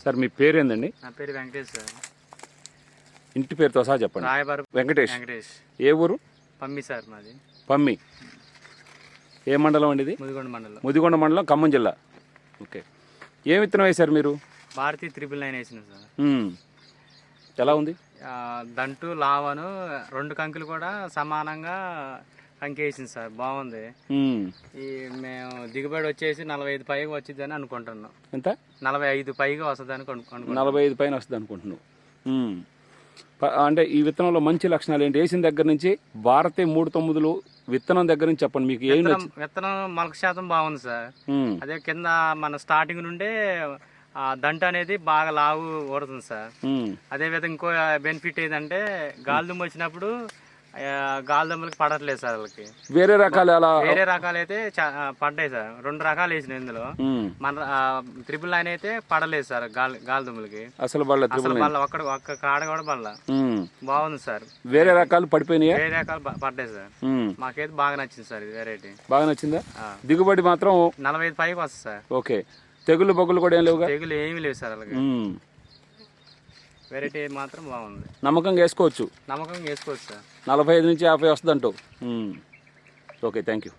Sir మీ పేరు ఏందండి? నా పేరు వెంకటేష్ సార్. ఇంటి పేరుతో సహా చెప్పండి. రాయబారం వెంకటేష్. వెంకటేష్. ఏ ఊరు? పమ్మి సార్ మాది. పమ్మి. ఏ మండలం అండి ఇది? ముదిగొండ మండలం. ముదిగొండ మండలం, ఖమ్మం జిల్లా. ఓకే. ఏ విత్తనం వేశారు మీరు? భారతీ 999 వేసిన సార్. ఎలా ఉంది? దంటు లావను 2 కంకులు కూడా సమానంగా కంకేసింది సార్. బాగుంది. ఈ మేము దిగుబడి వచ్చేసి 45 పైగా వచ్చిందని అనుకుంటున్నాం. ఎంత? 45 పైగా వస్తుందని అనుకుంటున్నాం. 45 పైన వస్తుంది అనుకుంటున్నావు. అంటే ఈ విత్తనంలో మంచి లక్షణాలు ఏంటి? వేసిన దగ్గర నుంచి భారతీ 39 విత్తనం దగ్గర నుంచి చెప్పండి. మీకు ఏం విత్తనం మొలక శాతం బాగుంది సార్. అదే కింద మన స్టార్టింగ్ నుండే దంట అనేది బాగా లావు ఊడుతుంది సార్. అదే విధంగా ఇంకో బెనిఫిట్ ఏంటంటే గాలిదుమ్మ వచ్చినప్పుడు గాలిదుమ్మలకి పడట్లేదు సార్. వాళ్ళకి వేరే రకాలు అయితే పడ్డాయి సార్. 2 రకాలు వేసినాయి ఇందులో. మన 999 అయితే పడలేదు సార్ గాలిదుమ్మలకి. అసలు బల్ల ఒక్క కాడ కూడా బల్ల. బాగుంది సార్. వేరే రకాలు పడిపోయినాయి. వేరే రకాలు పడ్డాయి సార్. మాకైతే బాగా నచ్చింది సార్. ఇది వెరైటీ బాగా నచ్చిందా? దిగుబడి మాత్రం 45 పైకి వస్తుంది సార్. ఓకే. తెగులు బొగ్గులు కూడా ఏం లేవుగా? తెగులు ఏమీ లేవు సార్. అలాగే వెరైటీ మాత్రం బాగుంది. నమ్మకంగా వేసుకోవచ్చు. నమ్మకంగా వేసుకోవచ్చు సార్. 45 నుంచి 50 వస్తుంది అంటూ. Okay, thank you.